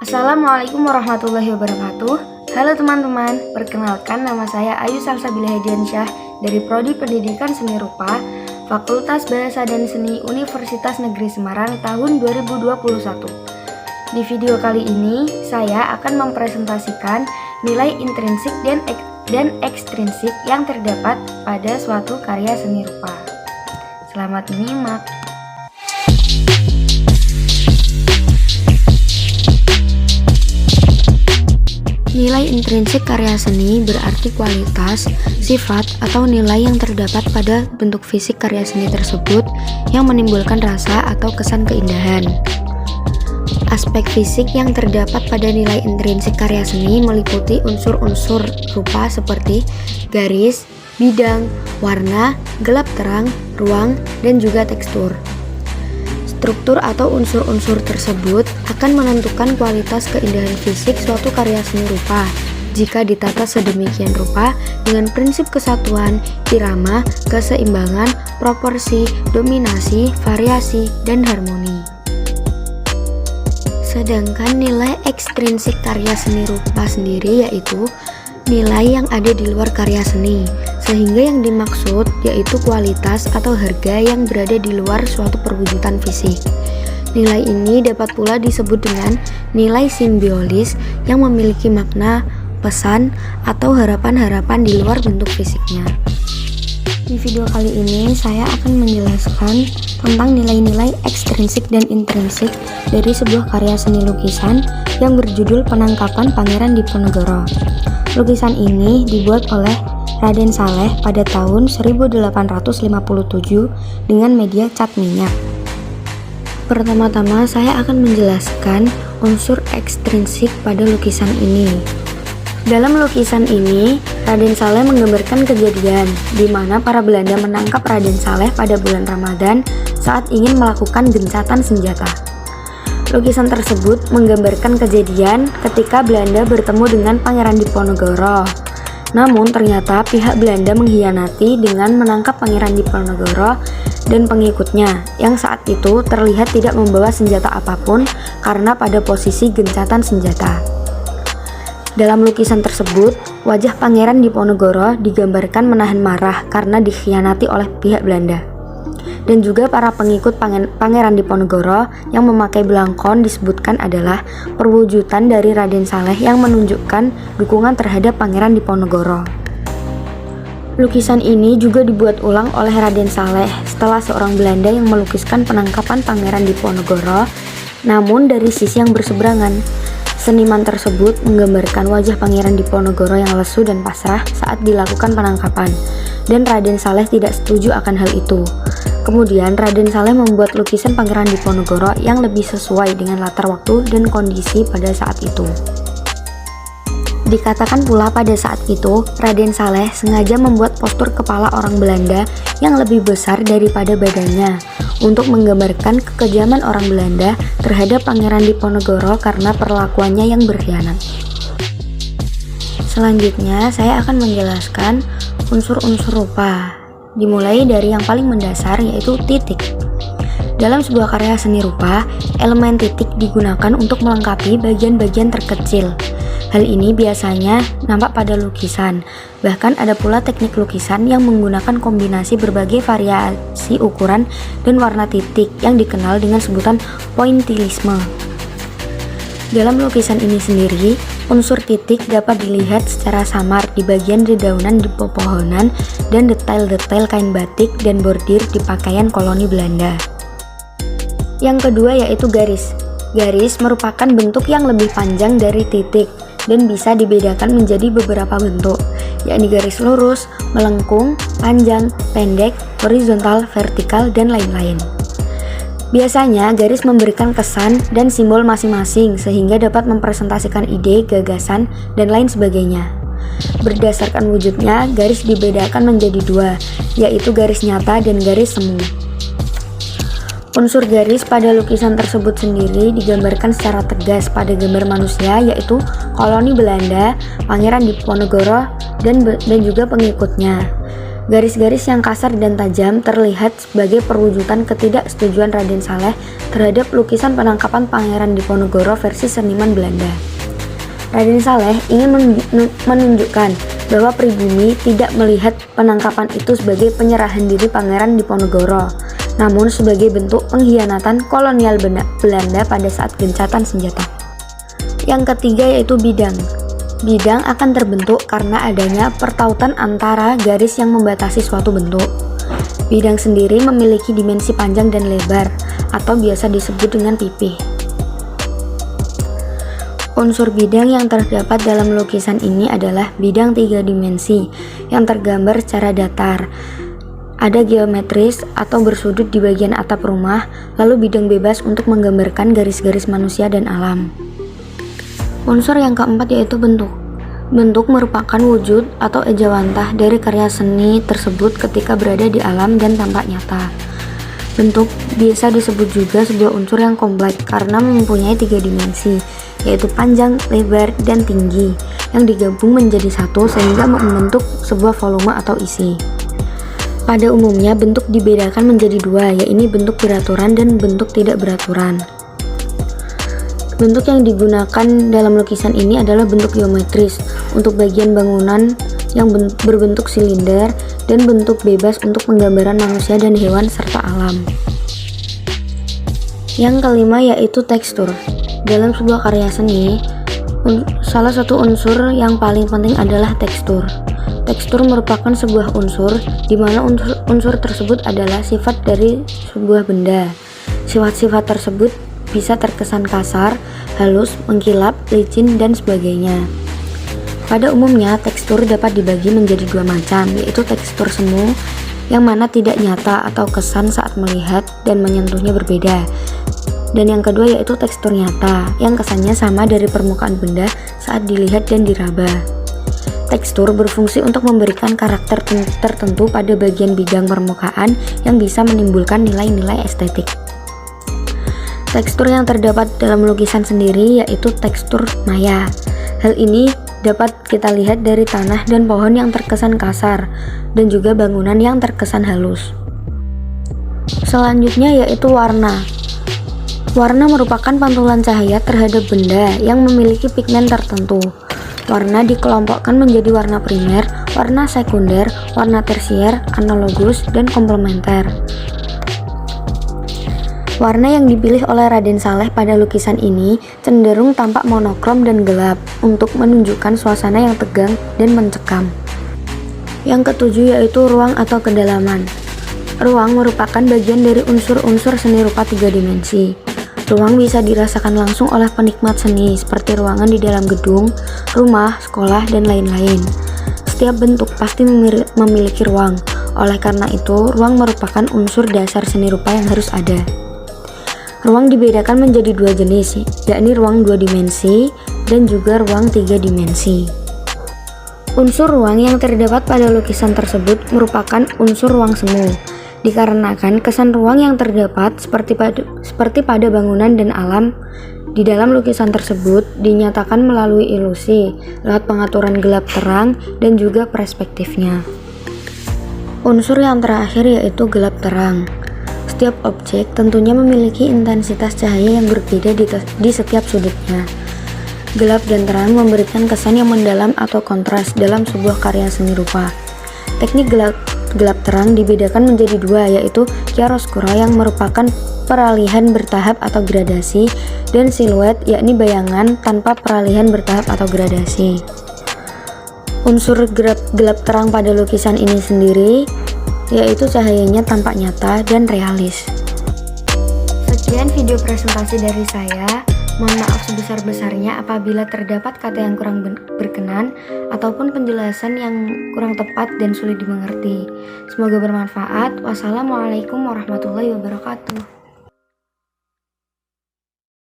Assalamualaikum warahmatullahi wabarakatuh. Halo teman-teman, perkenalkan nama saya Ayu Salsabila Hediansyah dari Prodi Pendidikan Seni Rupa, Fakultas Bahasa dan Seni Universitas Negeri Semarang tahun 2021. Di video kali ini, saya akan mempresentasikan nilai intrinsik dan ekstrinsik yang terdapat pada suatu karya seni rupa. Selamat menyimak. Nilai intrinsik karya seni berarti kualitas, sifat, atau nilai yang terdapat pada bentuk fisik karya seni tersebut yang menimbulkan rasa atau kesan keindahan. Aspek fisik yang terdapat pada nilai intrinsik karya seni meliputi unsur-unsur rupa seperti garis, bidang, warna, gelap terang, ruang, dan juga tekstur. Struktur atau unsur-unsur tersebut akan menentukan kualitas keindahan fisik suatu karya seni rupa jika ditata sedemikian rupa dengan prinsip kesatuan, irama, keseimbangan, proporsi, dominasi, variasi, dan harmoni. Sedangkan nilai ekstrinsik karya seni rupa sendiri yaitu nilai yang ada di luar karya seni, sehingga yang dimaksud yaitu kualitas atau harga yang berada di luar suatu perwujudan fisik. Nilai ini dapat pula disebut dengan nilai simbiolis yang memiliki makna, pesan, atau harapan-harapan di luar bentuk fisiknya. Di video kali ini saya akan menjelaskan tentang nilai-nilai ekstrinsik dan intrinsik dari sebuah karya seni lukisan yang berjudul Penangkapan Pangeran Diponegoro. Lukisan ini dibuat oleh Raden Saleh pada tahun 1857 dengan media cat minyak. Pertama-tama saya akan menjelaskan unsur ekstrinsik pada lukisan ini. Dalam lukisan ini, Raden Saleh menggambarkan kejadian di mana para Belanda menangkap Raden Saleh pada bulan Ramadan saat ingin melakukan gencatan senjata. Lukisan tersebut menggambarkan kejadian ketika Belanda bertemu dengan Pangeran Diponegoro. Namun ternyata pihak Belanda mengkhianati dengan menangkap Pangeran Diponegoro dan pengikutnya yang saat itu terlihat tidak membawa senjata apapun karena pada posisi gencatan senjata. Dalam lukisan tersebut, wajah Pangeran Diponegoro digambarkan menahan marah karena dikhianati oleh pihak Belanda. Dan juga para pengikut Pangeran Diponegoro yang memakai belangkon disebutkan adalah perwujudan dari Raden Saleh yang menunjukkan dukungan terhadap Pangeran Diponegoro. Lukisan ini juga dibuat ulang oleh Raden Saleh setelah seorang Belanda yang melukiskan penangkapan Pangeran Diponegoro, namun dari sisi yang berseberangan. Seniman tersebut menggambarkan wajah Pangeran Diponegoro yang lesu dan pasrah saat dilakukan penangkapan, dan Raden Saleh tidak setuju akan hal itu. Kemudian Raden Saleh membuat lukisan Pangeran Diponegoro yang lebih sesuai dengan latar waktu dan kondisi pada saat itu. Dikatakan pula pada saat itu, Raden Saleh sengaja membuat postur kepala orang Belanda yang lebih besar daripada badannya untuk menggambarkan kekejaman orang Belanda terhadap Pangeran Diponegoro karena perlakuannya yang berkhianat. Selanjutnya, saya akan menjelaskan unsur-unsur rupa. Dimulai dari yang paling mendasar yaitu titik. Dalam sebuah karya seni rupa, elemen titik digunakan untuk melengkapi bagian-bagian terkecil. Hal ini biasanya nampak pada lukisan. Bahkan ada pula teknik lukisan yang menggunakan kombinasi berbagai variasi ukuran dan warna titik yang dikenal dengan sebutan pointillisme. Dalam lukisan ini sendiri, unsur titik dapat dilihat secara samar di bagian dedaunan di pepohonan dan detail-detail kain batik dan bordir di pakaian koloni Belanda. Yang kedua yaitu garis. Garis merupakan bentuk yang lebih panjang dari titik dan bisa dibedakan menjadi beberapa bentuk, yakni garis lurus, melengkung, panjang, pendek, horizontal, vertikal, dan lain-lain. Biasanya garis memberikan kesan dan simbol masing-masing sehingga dapat mempresentasikan ide, gagasan, dan lain sebagainya. Berdasarkan wujudnya, garis dibedakan menjadi dua, yaitu garis nyata dan garis semu. Unsur garis pada lukisan tersebut sendiri digambarkan secara tegas pada gambar manusia, yaitu koloni Belanda, Pangeran Diponegoro, dan juga pengikutnya. Garis-garis yang kasar dan tajam terlihat sebagai perwujudan ketidaksetujuan Raden Saleh terhadap lukisan penangkapan Pangeran Diponegoro versi seniman Belanda. Raden Saleh ingin menunjukkan bahwa pribumi tidak melihat penangkapan itu sebagai penyerahan diri Pangeran Diponegoro, namun sebagai bentuk pengkhianatan kolonial Belanda pada saat gencatan senjata. Yang ketiga yaitu bidang. Bidang akan terbentuk karena adanya pertautan antara garis yang membatasi suatu bentuk. Bidang sendiri memiliki dimensi panjang dan lebar, atau biasa disebut dengan pipih. Unsur bidang yang terdapat dalam lukisan ini adalah bidang 3 dimensi yang tergambar secara datar. Ada geometris atau bersudut di bagian atap rumah, lalu bidang bebas untuk menggambarkan garis-garis manusia dan alam. Unsur yang keempat yaitu bentuk. Bentuk merupakan wujud atau ejawantah dari karya seni tersebut ketika berada di alam dan tampak nyata. Bentuk biasa disebut juga sebuah unsur yang kompleks karena mempunyai 3 dimensi, yaitu panjang, lebar, dan tinggi, yang digabung menjadi satu sehingga membentuk sebuah volume atau isi. Pada umumnya bentuk dibedakan menjadi 2, yaitu bentuk beraturan dan bentuk tidak beraturan. Bentuk yang digunakan dalam lukisan ini adalah bentuk geometris untuk bagian bangunan yang berbentuk silinder dan bentuk bebas untuk penggambaran manusia dan hewan serta alam. Yang kelima yaitu tekstur. Dalam sebuah karya seni, salah satu unsur yang paling penting adalah tekstur. Tekstur merupakan sebuah unsur di mana unsur tersebut adalah sifat dari sebuah benda. Sifat-sifat tersebut bisa terkesan kasar, halus, mengkilap, licin, dan sebagainya. Pada umumnya, tekstur dapat dibagi menjadi 2 macam, yaitu tekstur semu, yang mana tidak nyata atau kesan saat melihat dan menyentuhnya berbeda. Dan yang kedua yaitu tekstur nyata, yang kesannya sama dari permukaan benda saat dilihat dan diraba. Tekstur berfungsi untuk memberikan karakter tertentu pada bagian bidang permukaan yang bisa menimbulkan nilai-nilai estetik. Tekstur yang terdapat dalam lukisan sendiri yaitu tekstur maya. Hal ini dapat kita lihat dari tanah dan pohon yang terkesan kasar, dan juga bangunan yang terkesan halus. Selanjutnya yaitu warna. Warna merupakan pantulan cahaya terhadap benda yang memiliki pigmen tertentu. Warna dikelompokkan menjadi warna primer, warna sekunder, warna tersier, analogus, dan komplementer. Warna yang dipilih oleh Raden Saleh pada lukisan ini cenderung tampak monokrom dan gelap untuk menunjukkan suasana yang tegang dan mencekam. Yang ketujuh yaitu ruang atau kedalaman. Ruang merupakan bagian dari unsur-unsur seni rupa 3 dimensi. Ruang bisa dirasakan langsung oleh penikmat seni seperti ruangan di dalam gedung, rumah, sekolah, dan lain-lain. Setiap bentuk pasti memiliki ruang. Oleh karena itu, ruang merupakan unsur dasar seni rupa yang harus ada. Ruang dibedakan menjadi 2 jenis, yakni ruang 2 dimensi dan juga ruang 3 dimensi. Unsur ruang yang terdapat pada lukisan tersebut merupakan unsur ruang semu, dikarenakan kesan ruang yang terdapat seperti pada bangunan dan alam di dalam lukisan tersebut dinyatakan melalui ilusi, lewat pengaturan gelap terang dan juga perspektifnya. Unsur yang terakhir yaitu gelap terang. Setiap objek tentunya memiliki intensitas cahaya yang berbeda di setiap sudutnya. Gelap dan terang memberikan kesan yang mendalam atau kontras dalam sebuah karya seni rupa. Teknik gelap terang dibedakan menjadi 2, yaitu chiaroscuro yang merupakan peralihan bertahap atau gradasi, dan siluet yakni bayangan tanpa peralihan bertahap atau gradasi. Unsur gelap terang pada lukisan ini sendiri yaitu cahayanya tampak nyata dan realis. Sekian video presentasi dari saya. Mohon maaf sebesar-besarnya apabila terdapat kata yang kurang berkenan ataupun penjelasan yang kurang tepat dan sulit dimengerti. Semoga bermanfaat. Wassalamualaikum warahmatullahi wabarakatuh.